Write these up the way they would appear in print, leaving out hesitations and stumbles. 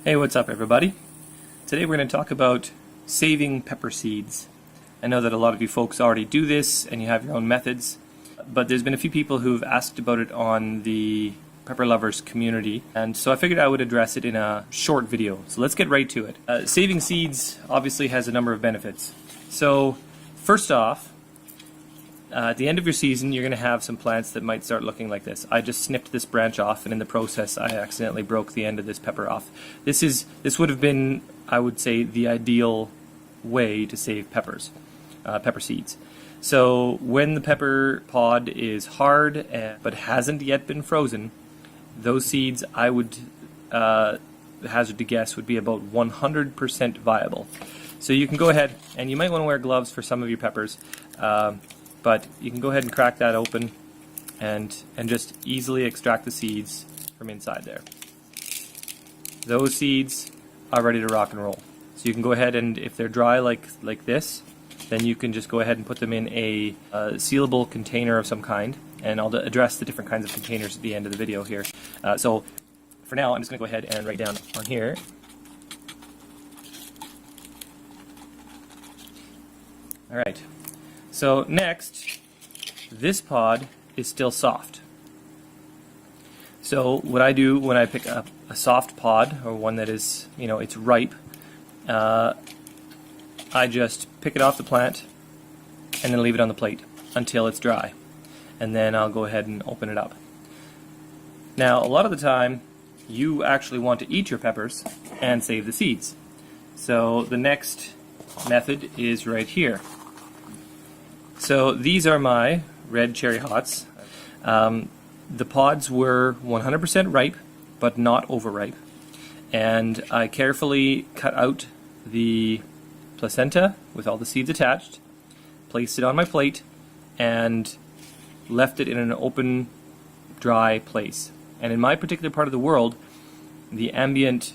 Hey, what's up everybody? Today we're going to talk about saving pepper seeds. I know that a lot of you folks already do this and you have your own methods, but there's been a few people who've asked about it on the pepper lovers community, and so I figured I would address it in a short video. So let's get right to it. Saving seeds obviously has a number of benefits. So first off, at the end of your season, you're going to have some plants that might start looking like this. I just snipped this branch off, and in the process, I accidentally broke the end of this pepper off. This would have been, I would say, the ideal way to save peppers, pepper seeds. So when the pepper pod is hard but hasn't yet been frozen, those seeds, I would hazard to guess, would be about 100% viable. So you can go ahead, and you might want to wear gloves for some of your peppers. But you can go ahead and crack that open and just easily extract the seeds from inside there. Those seeds are ready to rock and roll. So you can go ahead and, if they're dry like this, then you can just go ahead and put them in a sealable container of some kind, and I'll address the different kinds of containers at the end of the video here. So for now, I'm just going to go ahead and write down on here. Alright. So next, this pod is still soft. So what I do when I pick up a soft pod, or one that is, it's ripe, I just pick it off the plant and then leave it on the plate until it's dry. And then I'll go ahead and open it up. Now, a lot of the time, you actually want to eat your peppers and save the seeds. So the next method is right here. So these are my red cherry hots. The pods were 100% ripe, but not overripe. And I carefully cut out the placenta with all the seeds attached, placed it on my plate, and left it in an open, dry place. And in my particular part of the world, the ambient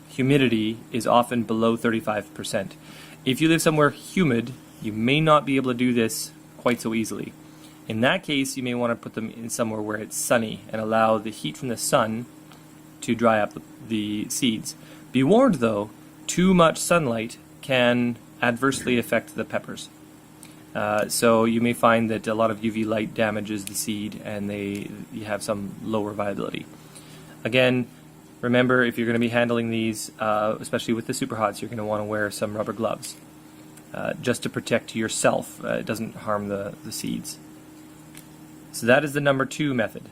humidity is often below 35%. If you live somewhere humid, you may not be able to do this quite so easily. In that case, you may want to put them in somewhere where it's sunny and allow the heat from the sun to dry up the seeds. Be warned though, too much sunlight can adversely affect the peppers. So you may find that a lot of UV light damages the seed and you have some lower viability. Again, remember, if you're going to be handling these, especially with the super hots, you're going to want to wear some rubber gloves. Just to protect yourself. It doesn't harm the seeds. So that is the number 2 method.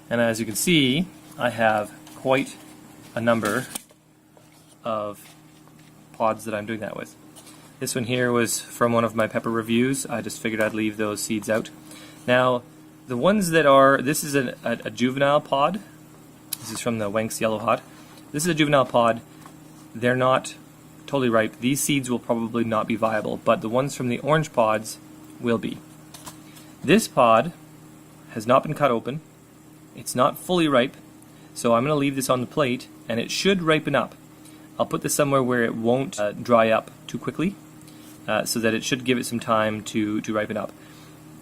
And as you can see, I have quite a number of pods that I'm doing that with. This one here was from one of my pepper reviews. I just figured I'd leave those seeds out. Now, the ones that are, this is a juvenile pod. This is from the Wanks Yellow Hot. This is a juvenile pod. They're not totally ripe. These seeds will probably not be viable, but the ones from the orange pods will be. This pod has not been cut open. It's not fully ripe, so I'm going to leave this on the plate, and it should ripen up. I'll put this somewhere where it won't dry up too quickly, so that it should give it some time to ripen up.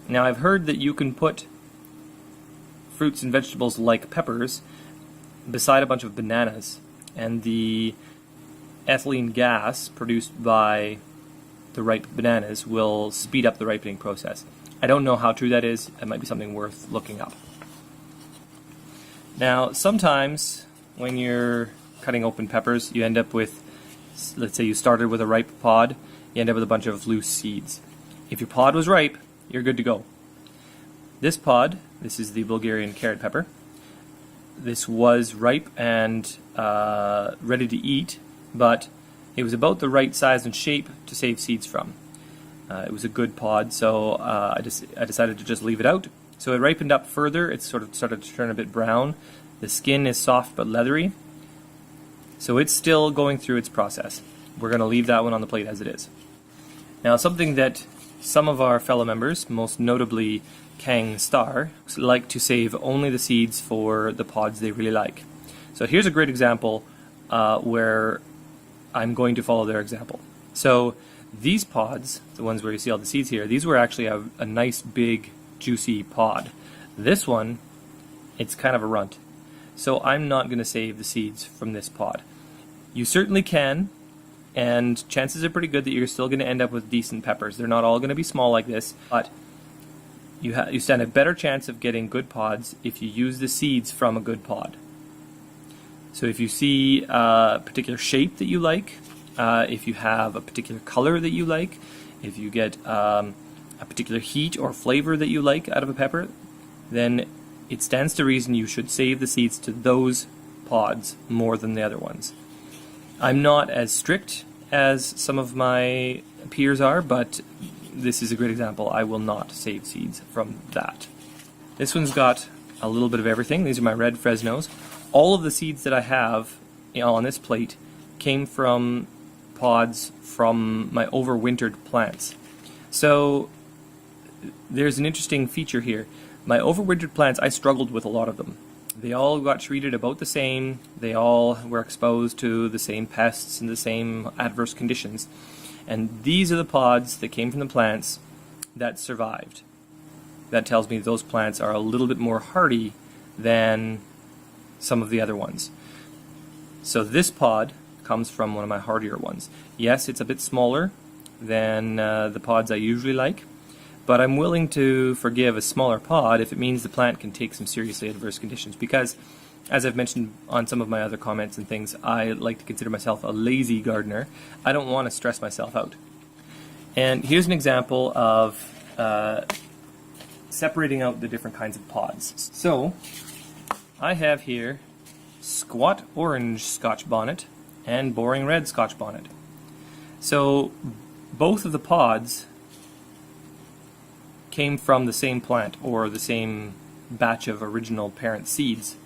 Now, I've heard that you can put fruits and vegetables like peppers beside a bunch of bananas, and the ethylene gas produced by the ripe bananas will speed up the ripening process. I don't know how true that is. It might be something worth looking up. Now, sometimes when you're cutting open peppers, you end up with, let's say you started with a ripe pod, you end up with a bunch of loose seeds. If your pod was ripe, you're good to go. This pod, this is the Bulgarian carrot pepper. This was ripe and ready to eat, but it was about the right size and shape to save seeds from. It was a good pod, so I decided to just leave it out. So it ripened up further. It sort of started to turn a bit brown. The skin is soft but leathery. So it's still going through its process. We're going to leave that one on the plate as it is. Now, something that some of our fellow members, most notably Kang Star, like to save only the seeds for the pods they really like. So here's a great example where I'm going to follow their example. So these pods, the ones where you see all the seeds here, these were actually a nice big juicy pod. This one, it's kind of a runt. so I'm not going to save the seeds from this pod. You certainly can, and chances are pretty good that you're still going to end up with decent peppers. They're not all going to be small like this, but you stand a better chance of getting good pods if you use the seeds from a good pod. So if you see a particular shape that you like, if you have a particular color that you like, if you get a particular heat or flavor that you like out of a pepper, then it stands to reason you should save the seeds to those pods more than the other ones. I'm not as strict as some of my peers are, but this is a great example. I will not save seeds from that. This one's got a little bit of everything. These are my red Fresnos. All of the seeds that I have on this plate came from pods from my overwintered plants. So there's an interesting feature here. My overwintered plants, I struggled with a lot of them. They all got treated about the same. They all were exposed to the same pests and the same adverse conditions. And these are the pods that came from the plants that survived. That tells me those plants are a little bit more hardy than some of the other ones. So this pod comes from one of my hardier ones. Yes, it's a bit smaller than the pods I usually like, but I'm willing to forgive a smaller pod if it means the plant can take some seriously adverse conditions, because, as I've mentioned on some of my other comments and things, I like to consider myself a lazy gardener. I don't want to stress myself out. And here's an example of separating out the different kinds of pods. So, I have here squat orange Scotch bonnet and boring red Scotch bonnet. So, both of the pods came from the same plant or the same batch of original parent seeds.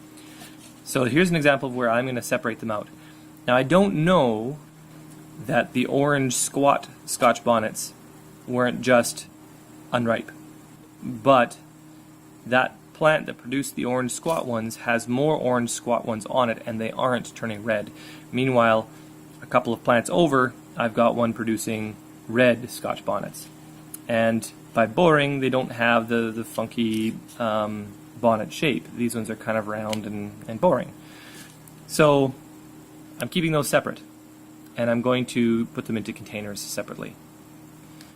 So here's an example of where I'm going to separate them out. Now I don't know that the orange squat Scotch bonnets weren't just unripe, but that plant that produced the orange squat ones has more orange squat ones on it, and they aren't turning red. Meanwhile, a couple of plants over, I've got one producing red Scotch bonnets. And by boring, they don't have the funky bonnet shape. These ones are kind of round and boring. So I'm keeping those separate, and I'm going to put them into containers separately.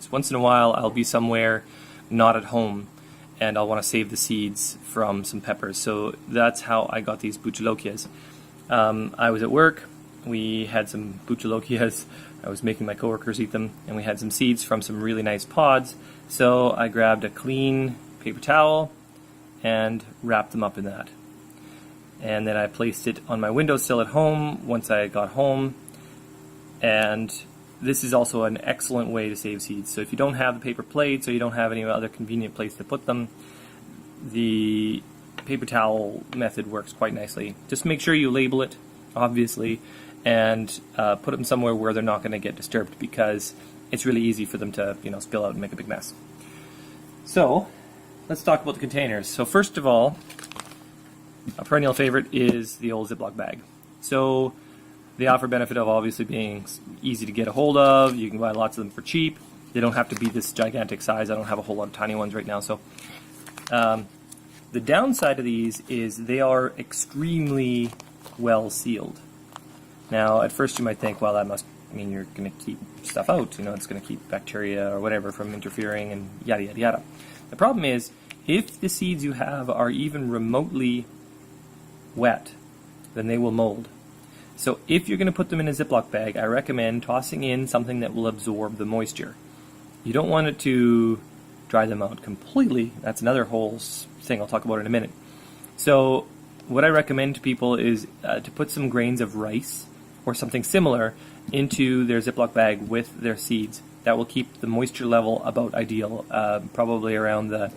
So once in a while I'll be somewhere not at home, and I'll want to save the seeds from some peppers. So that's how I got these buchalokias. I was at work, we had some buchalokias, I was making my coworkers eat them, and we had some seeds from some really nice pods. So I grabbed a clean paper towel and wrapped them up in that. And then I placed it on my windowsill at home once I got home. And this is also an excellent way to save seeds. So if you don't have the paper plates or you don't have any other convenient place to put them, the paper towel method works quite nicely. Just make sure you label it, obviously, and put them somewhere where they're not going to get disturbed, because it's really easy for them to, spill out and make a big mess. So let's talk about the containers. So first of all, a perennial favorite is the old Ziploc bag. So they offer benefit of obviously being easy to get a hold of. You can buy lots of them for cheap. They don't have to be this gigantic size. I don't have a whole lot of tiny ones right now. So the downside of these is they are extremely well sealed. Now, at first you might think, well, that must mean you're going to keep stuff out. It's going to keep bacteria or whatever from interfering and yada, yada, yada. The problem is, if the seeds you have are even remotely wet, then they will mold. So if you're going to put them in a Ziploc bag, I recommend tossing in something that will absorb the moisture. You don't want it to dry them out completely. That's another whole thing I'll talk about in a minute. So what I recommend to people is to put some grains of rice or something similar into their Ziploc bag with their seeds. That will keep the moisture level about ideal, probably around the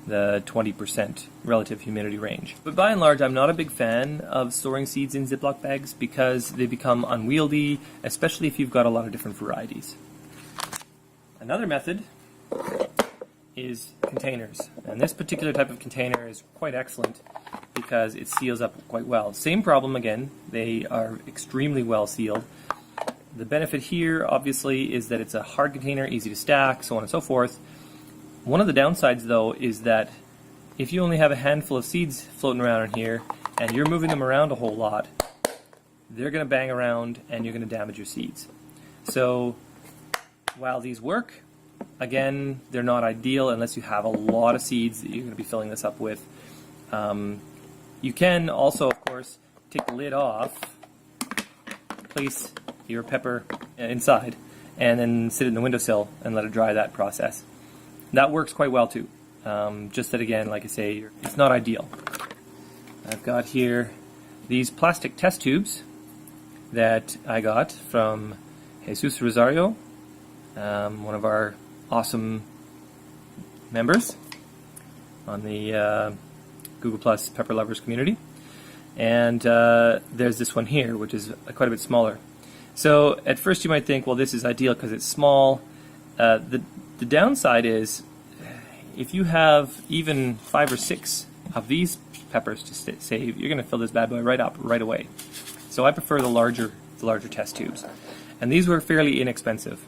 20% relative humidity range. But by and large, I'm not a big fan of storing seeds in Ziploc bags because they become unwieldy, especially if you've got a lot of different varieties. Another method is containers. And this particular type of container is quite excellent because it seals up quite well. Same problem again, they are extremely well sealed. The benefit here, obviously, is that it's a hard container, easy to stack, so on and so forth. One of the downsides, though, is that if you only have a handful of seeds floating around in here and you're moving them around a whole lot, they're going to bang around and you're going to damage your seeds. So while these work, again, they're not ideal unless you have a lot of seeds that you're going to be filling this up with. You can also, of course, take the lid off, place your pepper inside, and then sit it in the windowsill and let it dry that process. That works quite well too. Just that, again, like I say, it's not ideal. I've got here these plastic test tubes that I got from Jesus Rosario, one of our awesome members on the Google Plus Pepper Lovers community. And there's this one here, which is quite a bit smaller. So at first you might think, well, this is ideal because it's small. The downside is, if you have even 5 or 6 of these peppers to save, you're going to fill this bad boy right up right away. So I prefer the larger test tubes. And these were fairly inexpensive.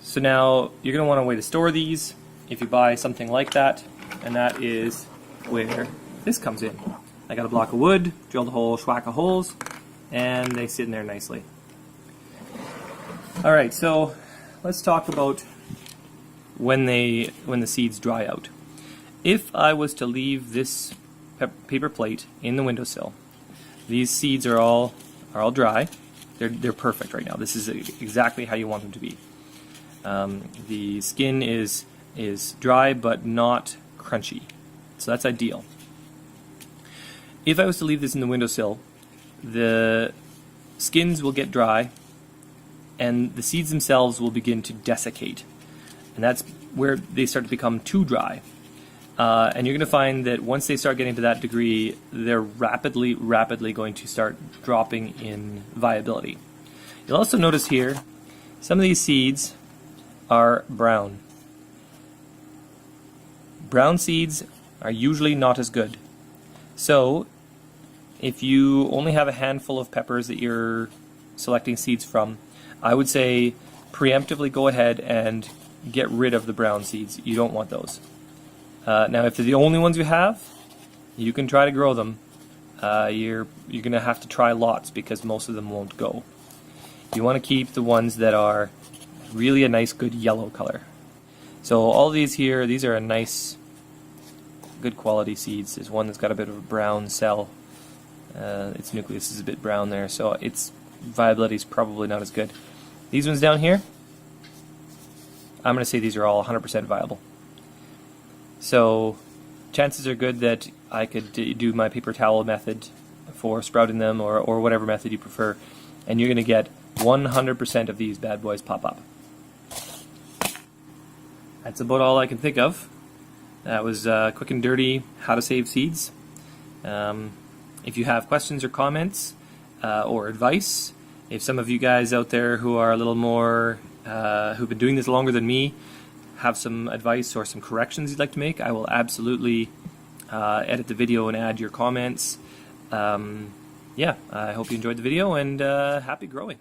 So now you're going to want a way to store these if you buy something like that, and that is where this comes in. I got a block of wood, drilled a whole schwack of holes, and they sit in there nicely. Alright, so let's talk about when the seeds dry out. If I was to leave this paper plate in the windowsill, these seeds are all dry. They're perfect right now. This is exactly how you want them to be. The skin is dry but not crunchy, so that's ideal. If I was to leave this in the windowsill, the skins will get dry and the seeds themselves will begin to desiccate, and that's where they start to become too dry. And you're going to find that once they start getting to that degree, they're rapidly going to start dropping in viability. You'll also notice here, some of these seeds are brown. Brown seeds are usually not as good. So if you only have a handful of peppers that you're selecting seeds from, I would say preemptively go ahead and get rid of the brown seeds. You don't want those. Now if they're the only ones you have, you can try to grow them. You're going to have to try lots because most of them won't go. You want to keep the ones that are really a nice good yellow color. So all these here, these are a nice good quality seeds. There's one that's got a bit of a brown cell. Its nucleus is a bit brown there, so its viability is probably not as good. These ones down here, I'm going to say these are all 100% viable. So chances are good that I could do my paper towel method for sprouting them, or whatever method you prefer, and you're going to get 100% of these bad boys pop up. That's about all I can think of. That was quick and dirty how to save seeds. If you have questions or comments or advice, if some of you guys out there who are a little more, who've been doing this longer than me, have some advice or some corrections you'd like to make, I will absolutely edit the video and add your comments. Yeah, I hope you enjoyed the video, and happy growing.